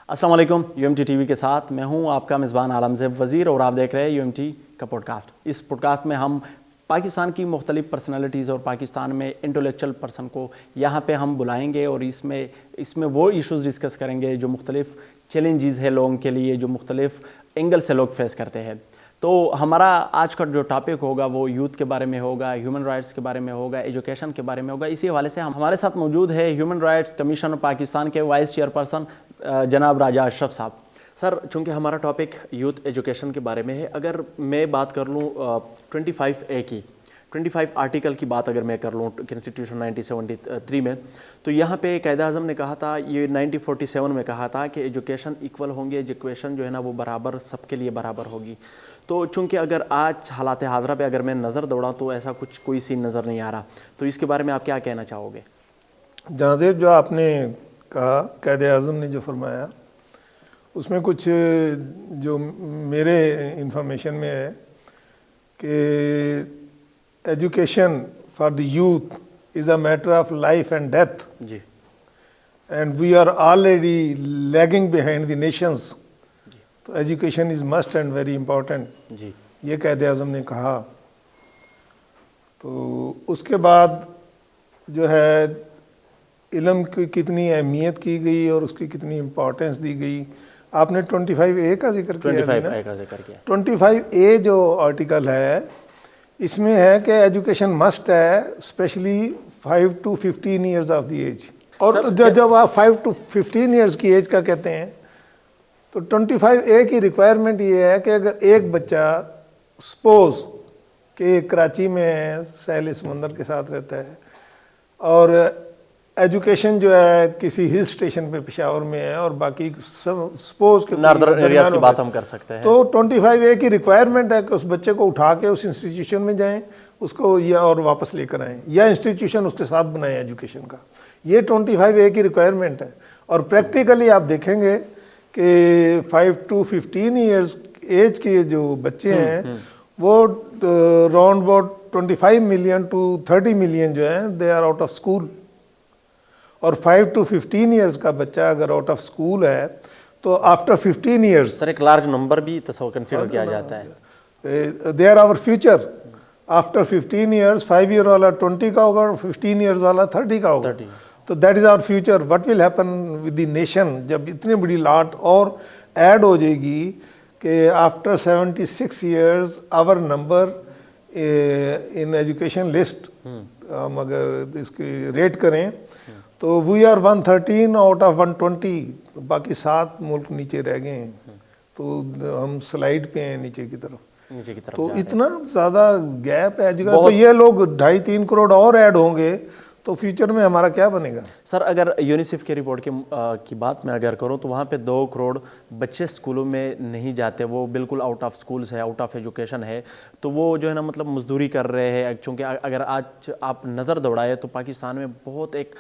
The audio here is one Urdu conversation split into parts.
السلام علیکم UMT ٹی وی کے ساتھ میں ہوں آپ کا میزبان عالم زیب وزیر اور آپ دیکھ رہے ہیں UMT کا پوڈ کاسٹ. اس پوڈ کاسٹ میں ہم پاکستان کی مختلف پرسنالٹیز اور پاکستان میں انٹلیکچوئل پرسن کو یہاں پہ ہم بلائیں گے اور اس میں وہ ایشوز ڈسکس کریں گے جو مختلف چیلنجز ہے لوگوں کے لیے, جو مختلف اینگل سے لوگ فیس کرتے ہیں. تو ہمارا آج کا جو ٹاپک ہوگا وہ یوتھ کے بارے میں ہوگا, ہیومن رائٹس کے بارے میں ہوگا, ایجوکیشن کے بارے میں ہوگا. اسی حوالے سے ہمارے ساتھ موجود ہے ہیومن رائٹس کمیشن پاکستان کے وائس چیئرپرسن جناب راجہ اشرف صاحب. سر, چونکہ ہمارا ٹاپک یوتھ ایجوکیشن کے بارے میں ہے, اگر میں بات کر لوں 25A کی 25 آرٹیکل کی بات اگر میں کر لوں کنسٹیٹیوشن 1973 میں, تو یہاں پہ قائد اعظم نے کہا تھا, یہ 1947 میں کہا تھا کہ ایجوکیشن ایکول ہوں گے, ایجوکیشن جو ہے نا وہ برابر سب کے لیے برابر ہوگی. تو چونکہ اگر آج حالات حاضرہ پہ اگر میں نظر دوڑاں تو ایسا کوئی سین نظر نہیں آ رہا, تو اس کے بارے میں آپ کیا کہنا چاہو گے؟ جہاں زیب, جو آپ نے کہا, قائد اعظم نے جو فرمایا اس میں کچھ جو میرے انفارمیشن میں ہے کہ education for the youth is a matter of life and death, جی, and we are already lagging behind the nations. تو education is must and very important, جی, یہ قائد اعظم نے کہا. تو اس کے بعد جو ہے علم کی کتنی اہمیت کی گئی اور اس کی کتنی امپورٹنس دی گئی. آپ نے 25A کا ذکر کیا. 25A کا ذکر کیا. 25A جو آرٹیکل ہے اس میں ہے کہ ایجوکیشن مسٹ ہے especially 5 to 15 years of the age. اور جب آپ 5 to 15 ایئرز کی ایج کا کہتے ہیں تو 25A کی ریکوائرمنٹ یہ ہے کہ اگر ایک بچہ سپوز کہ کراچی میں ساحل سمندر کے ساتھ رہتا ہے اور ایجوکیشن جو ہے کسی ہل اسٹیشن پہ پشاور میں ہے اور باقی سپوز کہ ناردرن ایریاز کی بات ہم کر سکتے ہیں, تو 25A کی ریکوائرمنٹ ہے کہ اس بچے کو اٹھا کے اس انسٹیٹیوشن میں جائیں, اس کو یا اور واپس لے کر آئیں, یا انسٹیٹیوشن اس کے ساتھ بنائیں ایجوکیشن کا. یہ 25A کی ریکوائرمنٹ ہے. اور پریکٹیکلی آپ دیکھیں گے کہ 5 to 15 ایئرز ایج کے جو بچے ہیں وہ round about 25 million to 30 million جو ہیں they are out of school. اور 5 to 15 ایئرز کا بچہ اگر آؤٹ آف اسکول ہے تو آفٹر 15 ایئرز سر ایک لارج نمبر بھی تصور کنسیڈر کیا جاتا ہے. They are our future. After 15 years 5 year والا 20 کا ہوگا, 15 ایئرز والا 30 کا ہوگا. تو that is our future. What will happen with the nation جب اتنی بڑی لاٹ اور ایڈ ہو جائے گی کہ after 76 years our number in education list ہم اگر اس کی ریٹ کریں تو وی آر 113 آؤٹ آف 120, باقی 7 ملک نیچے رہ گئے ہیں. تو ہم سلائڈ پہ ہیں نیچے کی طرف. تو اتنا زیادہ گیپ ہے تو یہ لوگ 2.5-3 کروڑ اور ایڈ ہوں گے تو فیوچر میں ہمارا کیا بنے گا؟ سر اگر یونیسیف کے رپورٹ کی بات میں اگر کروں تو وہاں پہ 2 کروڑ بچے اسکولوں میں نہیں جاتے, وہ بالکل آؤٹ آف اسکولس ہے, آؤٹ آف ایجوکیشن ہے. تو وہ جو ہے نا مطلب مزدوری کر رہے ہیں, چونکہ اگر آج آپ نظر دوڑائے تو پاکستان میں بہت ایک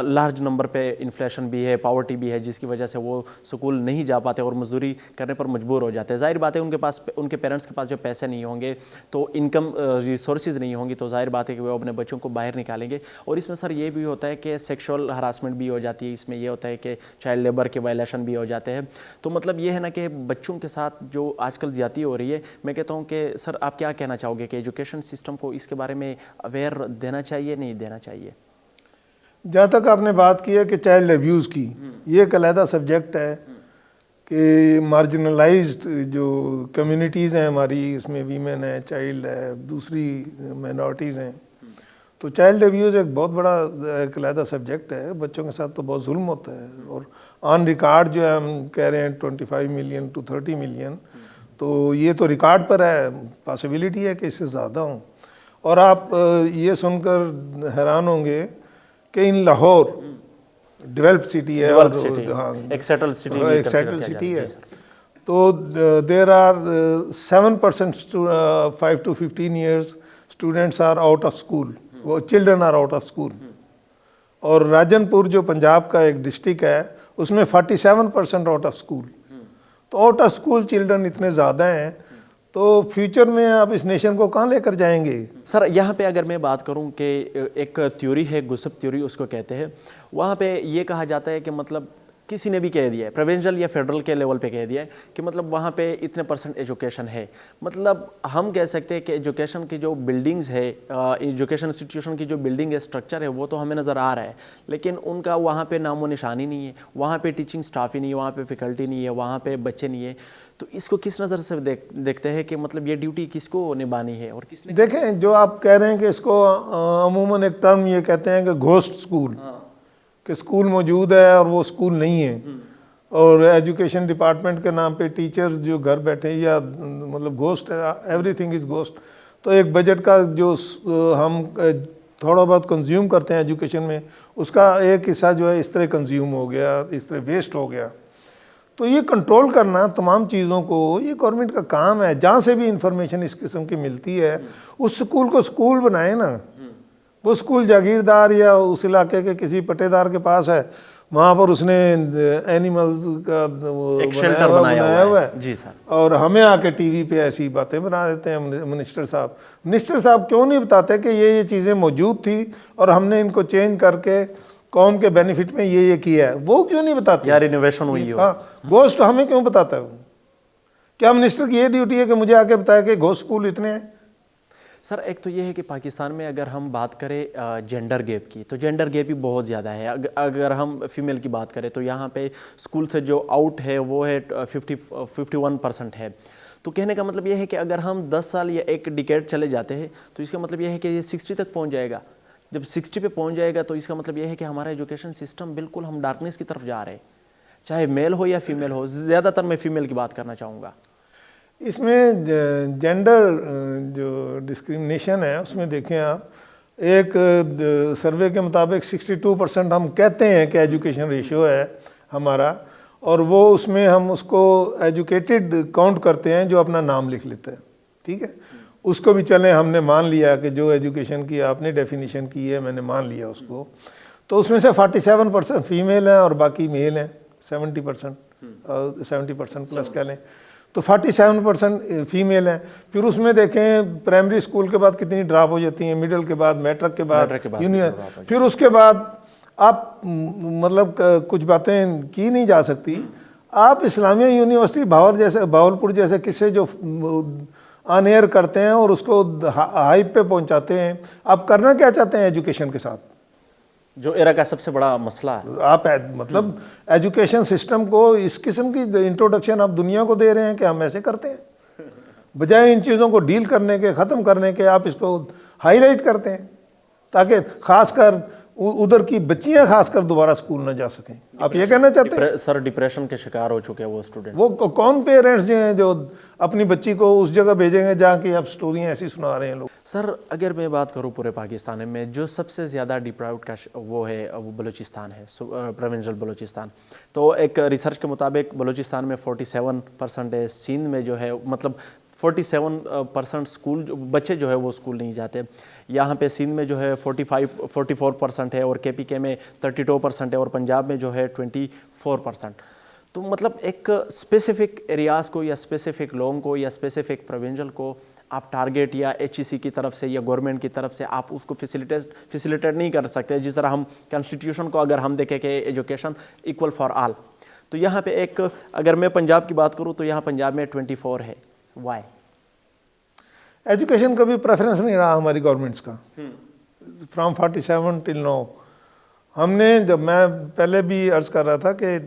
لارج نمبر پہ انفلیشن بھی ہے, پاورٹی بھی ہے, جس کی وجہ سے وہ اسکول نہیں جا پاتے اور مزدوری کرنے پر مجبور ہو جاتے ہیں. ظاہر بات ہے ان کے پیرنٹس کے پاس جو پیسے نہیں ہوں گے تو انکم ریسورسز نہیں ہوں گی, تو ظاہر بات ہے کہ وہ اپنے بچوں کو باہر نکالیں گے. اور اس میں سر یہ بھی ہوتا ہے کہ سیکشول ہراسمنٹ بھی ہو جاتی ہے, اس میں یہ ہوتا ہے کہ چائلڈ لیبر کے وائلیشن بھی ہو جاتے ہیں. تو مطلب یہ ہے نا کہ بچوں کے ساتھ جو آج کل زیادتی ہو رہی ہے, میں کہتا ہوں کہ سر آپ کیا کہنا چاہو گے کہ ایجوکیشن سسٹم کو اس کے بارے میں اویئر دینا چاہیے, نہیں دینا چاہیے؟ جہاں تک آپ نے بات کی ہے کہ چائلڈ ابیوز کی, یہ ایک علیحدہ سبجیکٹ ہے کہ مارجنلائزڈ جو کمیونٹیز ہیں ہماری, اس میں ویمن ہے, چائلڈ ہے, دوسری مائنورٹیز ہیں. تو چائلڈ ابیوز ایک بہت بڑا ایک علیحدہ سبجیکٹ ہے. بچوں کے ساتھ تو بہت ظلم ہوتا ہے, اور آن ریکارڈ جو ہے ہم کہہ رہے ہیں 25 ملین to 30 ملین, تو یہ تو ریکارڈ پر ہے, پاسبلٹی ہے کہ اس سے زیادہ ہوں. اور آپ یہ سن کر حیران ہوں گے کہ ان لاہور ڈیولپ سٹی ہے, ایک سیٹل سٹی ہے, تو there are 7% 5 to 15 years students are out of school, وہ children are out of school. اور راجن پور جو پنجاب کا ایک ڈسٹرکٹ ہے اس میں 47% آؤٹ آف اسکول. تو آؤٹ آف اسکول چلڈرن اتنے زیادہ ہیں تو فیوچر میں آپ اس نیشن کو کہاں لے کر جائیں گے؟ سر یہاں پہ اگر میں بات کروں کہ ایک تھیوری ہے گسپ تھیوری اس کو کہتے ہیں, وہاں پہ یہ کہا جاتا ہے کہ مطلب کسی نے بھی کہہ دیا ہے پروونشل یا فیڈرل کے لیول پہ کہہ دیا ہے کہ مطلب وہاں پہ اتنے % ایجوکیشن ہے. مطلب ہم کہہ سکتے ہیں کہ ایجوکیشن کی جو بلڈنگز ہے, ایجوکیشن انسٹیٹیوشن کی جو بلڈنگ ہے, اسٹرکچر ہے, وہ تو ہمیں نظر آ رہا ہے, لیکن ان کا وہاں پہ نام و نشانی نہیں ہے, وہاں پہ ٹیچنگ سٹاف ہی نہیں ہے, وہاں پہ فیکلٹی نہیں ہے, وہاں پہ بچے نہیں ہیں. تو اس کو کس نظر سے دیکھتے ہیں کہ مطلب یہ ڈیوٹی کس کو نبھانی ہے اور کس نے؟ دیکھیں جو آپ کہہ رہے ہیں کہ اس کو عموماً ایک ٹرم یہ کہتے ہیں کہ گھوسٹ اسکول, کہ اسکول موجود ہے اور وہ اسکول نہیں ہے, اور ایجوکیشن ڈپارٹمنٹ کے نام پہ ٹیچرز جو گھر بیٹھے یا مطلب گھوسٹ ہے, ایوری تھنگ از گھوسٹ. تو ایک بجٹ کا جو ہم تھوڑا بہت کنزیوم کرتے ہیں ایجوکیشن میں, اس کا ایک حصہ جو ہے اس طرح کنزیوم ہو گیا, اس طرح ویسٹ ہو گیا. تو یہ کنٹرول کرنا تمام چیزوں کو یہ گورنمنٹ کا کام ہے. جہاں سے بھی انفارمیشن اس قسم کی ملتی ہے اس سکول کو سکول بنائیں نا. وہ سکول جاگیردار یا اس علاقے کے کسی پٹے دار کے پاس ہے, وہاں پر اس نے اینیملز کا بنایا ہوا ہے جی سر, اور ہمیں آ کے ٹی وی پہ ایسی باتیں بنا دیتے ہیں منسٹر صاحب. منسٹر صاحب کیوں نہیں بتاتے کہ یہ چیزیں موجود تھی اور ہم نے ان کو چینج کر کے قوم کے بینیفٹ میں یہ کیا ہے؟ وہ کیوں نہیں بتاتے؟ یا رینوویشن ہوئی ہو. ہاں, گھوسٹ ہمیں کیوں بتاتا ہے وہ؟ کیا منسٹر کی یہ ڈیوٹی ہے کہ مجھے آ کے بتایا کہ گھوسٹ اسکول اتنے ہیں؟ سر ایک تو یہ ہے کہ پاکستان میں اگر ہم بات کریں جینڈر گیپ کی, تو جینڈر گیپ بھی بہت زیادہ ہے. اگر ہم فیمیل کی بات کریں تو یہاں پہ اسکول سے جو آؤٹ ہے وہ ہے 51% ہے. تو کہنے کا مطلب یہ ہے کہ اگر ہم 10 سال یا ایک ڈیکیڈ چلے جاتے ہیں تو اس کا مطلب یہ ہے کہ یہ 60 تک پہنچ جائے گا. جب 60 پہ پہنچ جائے گا تو اس کا مطلب یہ ہے کہ ہمارا ایجوکیشن سسٹم بالکل ہم ڈارکنیس کی طرف جا رہے ہیں, چاہے میل ہو یا فیمیل ہو. زیادہ تر میں فیمیل کی بات کرنا چاہوں گا. اس میں جینڈر جو ڈسکریمنیشن ہے اس میں دیکھیں آپ, ایک سروے کے مطابق 62% ہم کہتے ہیں کہ ایجوکیشن ریشیو ہے ہمارا, اور وہ اس میں ہم اس کو ایجوکیٹڈ کاؤنٹ کرتے ہیں جو اپنا نام لکھ لیتا ہے. ٹھیک ہے, اس کو بھی چلیں ہم نے مان لیا کہ جو ایجوکیشن کی آپ نے ڈیفینیشن کی ہے میں نے مان لیا اس کو. تو اس میں سے 47% فیمیل ہیں اور باقی میل ہیں 70%, 70% پلس کہہ لیں تو 47% فیمیل ہیں. پھر اس میں دیکھیں پرائمری اسکول کے بعد کتنی ڈراپ ہو جاتی ہیں, میڈل کے بعد, میٹرک کے بعد, پھر اس کے بعد آپ مطلب کچھ باتیں کی نہیں جا سکتی. آپ اسلامیہ یونیورسٹی بھاولپور جیسے قصے جو آن ایئر کرتے ہیں اور اس کو ہائپ پہ پہنچاتے ہیں, آپ کرنا کیا چاہتے ہیں ایجوکیشن کے ساتھ؟ جو ایرا کا سب سے بڑا مسئلہ ہے, آپ مطلب ایجوکیشن سسٹم کو اس قسم کی انٹروڈکشن آپ دنیا کو دے رہے ہیں کہ ہم ایسے کرتے ہیں, بجائے ان چیزوں کو ڈیل کرنے کے, ختم کرنے کے, آپ اس کو ہائی لائٹ کرتے ہیں تاکہ خاص کر ادھر کی بچیاں خاص کر دوبارہ اسکول نہ جا سکیں. آپ یہ کہنا چاہتے ہیں؟ سر ڈپریشن کے شکار ہو چکے وہ اسٹوڈنٹ. وہ کون پیرنٹس جو ہیں جو اپنی بچی کو اس جگہ بھیجیں گے جہاں کی آپ سٹوریاں ایسی سنا رہے ہیں لوگ؟ سر اگر میں بات کروں پورے پاکستان میں جو سب سے زیادہ ڈپرائوڈ کا وہ ہے وہ بلوچستان ہے, پروونشل بلوچستان. تو ایک ریسرچ کے مطابق بلوچستان میں 47% ہے, سندھ میں جو ہے مطلب 47% اسکول بچے جو ہے وہ اسکول نہیں جاتے. یہاں پہ سندھ میں جو ہے 44% ہے, اور کے پی کے میں 32% ہے, اور پنجاب میں جو ہے 24%. تو مطلب ایک اسپیسیفک ایریاز کو یا اسپیسیفک لوگوں کو یا اسپیسیفک پروونشل کو آپ ٹارگیٹ یا ایچ ای سی کی طرف سے یا گورنمنٹ کی طرف سے آپ اس کو فیسیلیٹیٹ نہیں کر سکتے. جس طرح ہم کانسٹیٹیوشن کو اگر ہم دیکھیں کہ ایجوکیشن ایکول فار آل, تو یہاں پہ ایک اگر میں پنجاب کی بات کروں تو یہاں پنجاب میں 24 ہے. وائی؟ ایجوکیشن کا بھی پریفرنس نہیں رہا ہماری گورنمنٹس کا فرام 47 ٹل نو. ہم نے جب میں پہلے بھی عرض کر رہا تھا کہ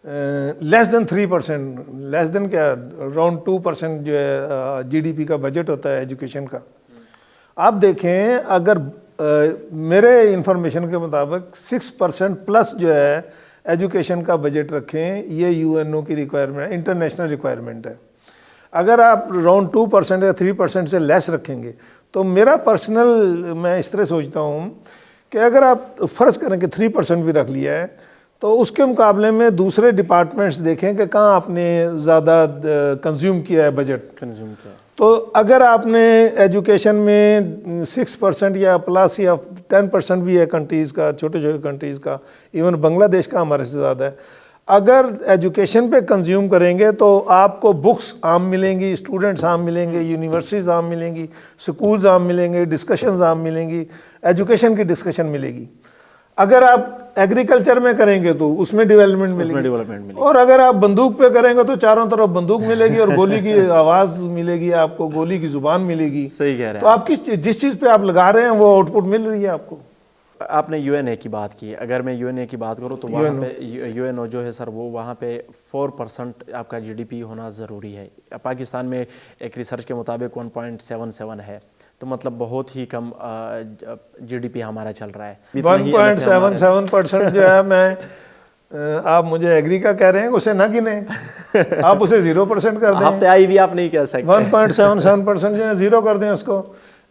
لیس دین 3%, لیس دین کیا اراؤنڈ 2% جو ہے جی ڈی پی کا بجٹ ہوتا ہے ایجوکیشن کا. آپ دیکھیں اگر میرے انفارمیشن کے مطابق 6% پلس جو ہے ایجوکیشن کا بجٹ رکھیں, یہ یو این او کی ریکوائرمنٹ, انٹرنیشنل ریکوائرمنٹ ہے. اگر آپ اراؤنڈ 2% یا 3% سے لیس رکھیں گے تو میرا پرسنل میں اس طرح سوچتا ہوں کہ اگر آپ فرض کریں کہ 3% بھی رکھ لیا ہے تو اس کے مقابلے میں دوسرے ڈپارٹمنٹس دیکھیں کہ کہاں آپ نے زیادہ کنزیوم کیا ہے بجٹ. کنزیوم کیا. تو اگر آپ نے ایجوکیشن میں 6% یا پلس یا 10% بھی ہے کنٹریز کا, چھوٹے چھوٹے کنٹریز کا, ایون بنگلہ دیش کا ہمارے سے زیادہ ہے, اگر ایجوکیشن پہ کنزیوم کریں گے تو آپ کو بکس عام ملیں گی, اسٹوڈنٹس عام ملیں گے, یونیورسٹیز عام ملیں گی, سکولز عام ملیں گے, ڈسکشنز عام ملیں گی, ایجوکیشن کی ڈسکشن ملے گی. اگر آپ ایگریکلچر میں کریں گے تو اس میں ڈیولپمنٹ ملے گی, ڈیولپمنٹ ملے اور اگر آپ بندوق پہ کریں گے تو چاروں طرف بندوق ملے گی اور گولی کی آواز ملے گی آپ کو, گولی کی زبان ملے گی. صحیح کہہ رہے تو آپ جس چیز پہ آپ لگا رہے ہیں وہ آؤٹ پٹ مل رہی ہے آپ کو. آپ نے یو این اے کی بات کی, اگر میں یو این اے کی بات کروں تو وہاں پہ یو این او جو ہے سر وہ وہاں پہ 4% آپ کا جی ڈی پی ہونا ضروری ہے. پاکستان میں ایک ریسرچ کے مطابق 1.77 ہے, تو مطلب بہت ہی کم جی ڈی پی ہمارا چل رہا ہے. 1.77% جو ہے, میں آپ مجھے ایگری کا کہہ رہے ہیں, اسے نہ گنیں, آپ اسے 0% کر دیں. ہفتے آئی بھی آپ نہیں کہہ سکتے. 1.77% جو ہے 0 کر دیں اس کو.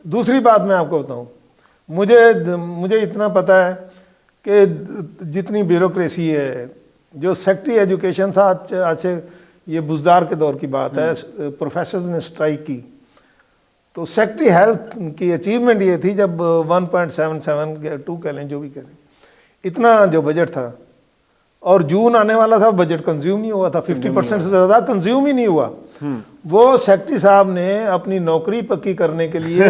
دوسری بات میں آپ کو بتاؤں, مجھے اتنا پتہ ہے کہ جتنی بیوروکریسی ہے, جو سیکٹری ایجوکیشن تھا, آج سے یہ بزدار کے دور کی بات ہے, پروفیسرز نے اسٹرائک کی, تو سیکٹری ہیلتھ کی اچیومنٹ یہ تھی جب 1.77 کہہ لیں جو بھی کہہ لیں, اتنا جو بجٹ تھا, اور جون آنے والا تھا, بجٹ کنزیوم نہیں ہوا تھا, 50% سے زیادہ کنزیوم ہی نہیں ہوا. وہ سیکٹری صاحب نے اپنی نوکری پکی کرنے کے لیے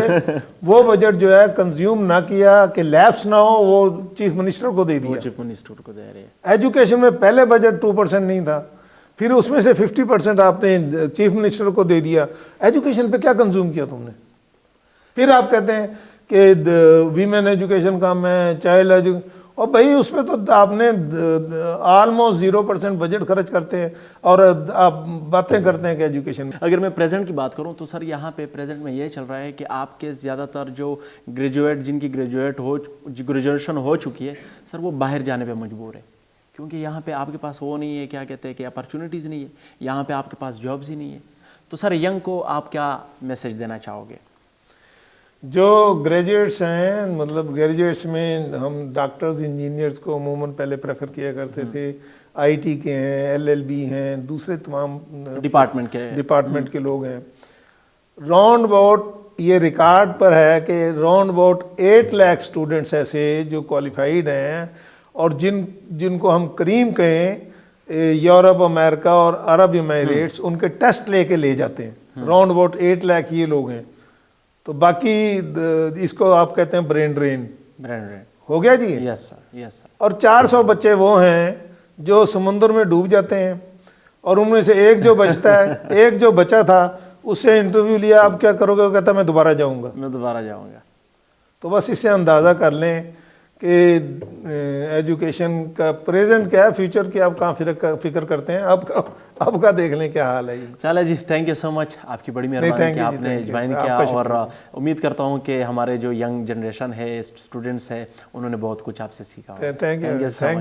وہ بجٹ جو ہے کنزیوم نہ کیا کہ لیپس نہ ہو, وہ چیف منسٹر کو دے دیا. چیف منسٹر کو دے رہے ہیں. ایجوکیشن میں پہلے بجٹ 2% نہیں تھا, پھر اس میں سے 50% آپ نے چیف منسٹر کو دے دیا. ایجوکیشن پہ کیا کنزیوم کیا تم نے؟ پھر آپ کہتے ہیں کہ ویمن ایجوکیشن کم ہے, چائلڈ ایجوکیشن, اور بھائی اس پہ تو آپ نے آلموسٹ 0% بجٹ خرچ کرتے ہیں اور آپ باتیں کرتے ہیں کہ ایجوکیشن. اگر میں پریزنٹ کی بات کروں تو سر یہاں پہ پریزنٹ میں یہ چل رہا ہے کہ آپ کے زیادہ تر جو گریجویٹ, جن کی گریجویشن ہو چکی ہے سر, وہ باہر جانے پہ مجبور ہے, کیونکہ یہاں پہ آپ کے پاس وہ نہیں ہے, کیا کہتے ہیں کہ اپرچونیٹیز نہیں ہے, یہاں پہ آپ کے پاس جابز ہی نہیں ہے. تو سر ینگ کو آپ کیا میسج دینا چاہو گے؟ جو گریجویٹس ہیں, مطلب گریجویٹس میں ہم ڈاکٹرز, انجینئرز کو عموماً پہلے پریفر کیا کرتے تھے, آئی ٹی کے ہیں, ایل ایل بی ہیں, دوسرے تمام ڈپارٹمنٹ کے لوگ ہیں. راؤنڈ اباؤٹ یہ ریکارڈ پر ہے کہ راؤنڈ اباؤٹ 8 لاکھ اسٹوڈنٹس ایسے جو کوالیفائیڈ ہیں, اور جن کو ہم کریم کہیں, یورپ, امریکہ اور عرب اماراتس, ان کے ٹیسٹ لے کے لے جاتے ہیں. راؤنڈ اباؤٹ 8 لاکھ یہ لوگ ہیں. تو باقی اس کو آپ کہتے ہیں برین ڈرین ہو گیا جی. یس سر, یس سر. اور 400 بچے وہ ہیں جو سمندر میں ڈوب جاتے ہیں, اور ان میں سے ایک جو بچتا ہے, ایک جو بچا تھا, اس سے انٹرویو لیا, آپ کیا کرو گے؟ وہ کہتا ہے میں دوبارہ جاؤں گا. تو بس اس سے اندازہ کر لیں کہ ایجوکیشن کا پریزنٹ کیا ہے, فیوچر کی آپ کہاں فکر کرتے ہیں, آپ کا دیکھ لیں کیا حال ہے. چلے جی, تھینک یو سو مچ, آپ کی بڑی مہربانی کہ آپ نے جوائن کیا, اور امید کرتا ہوں کہ ہمارے جو ینگ جنریشن ہے, اسٹوڈنٹس ہے, انہوں نے بہت کچھ آپ سے سیکھا. Thank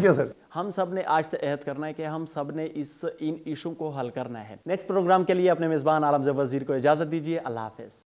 you sir. ہم سب نے آج سے عہد کرنا ہے کہ ہم سب نے ان ایشو کو حل کرنا ہے. نیکسٹ پروگرام کے لیے اپنے میزبان عالم زیب وزیر کو اجازت دیجیے. اللہ حافظ.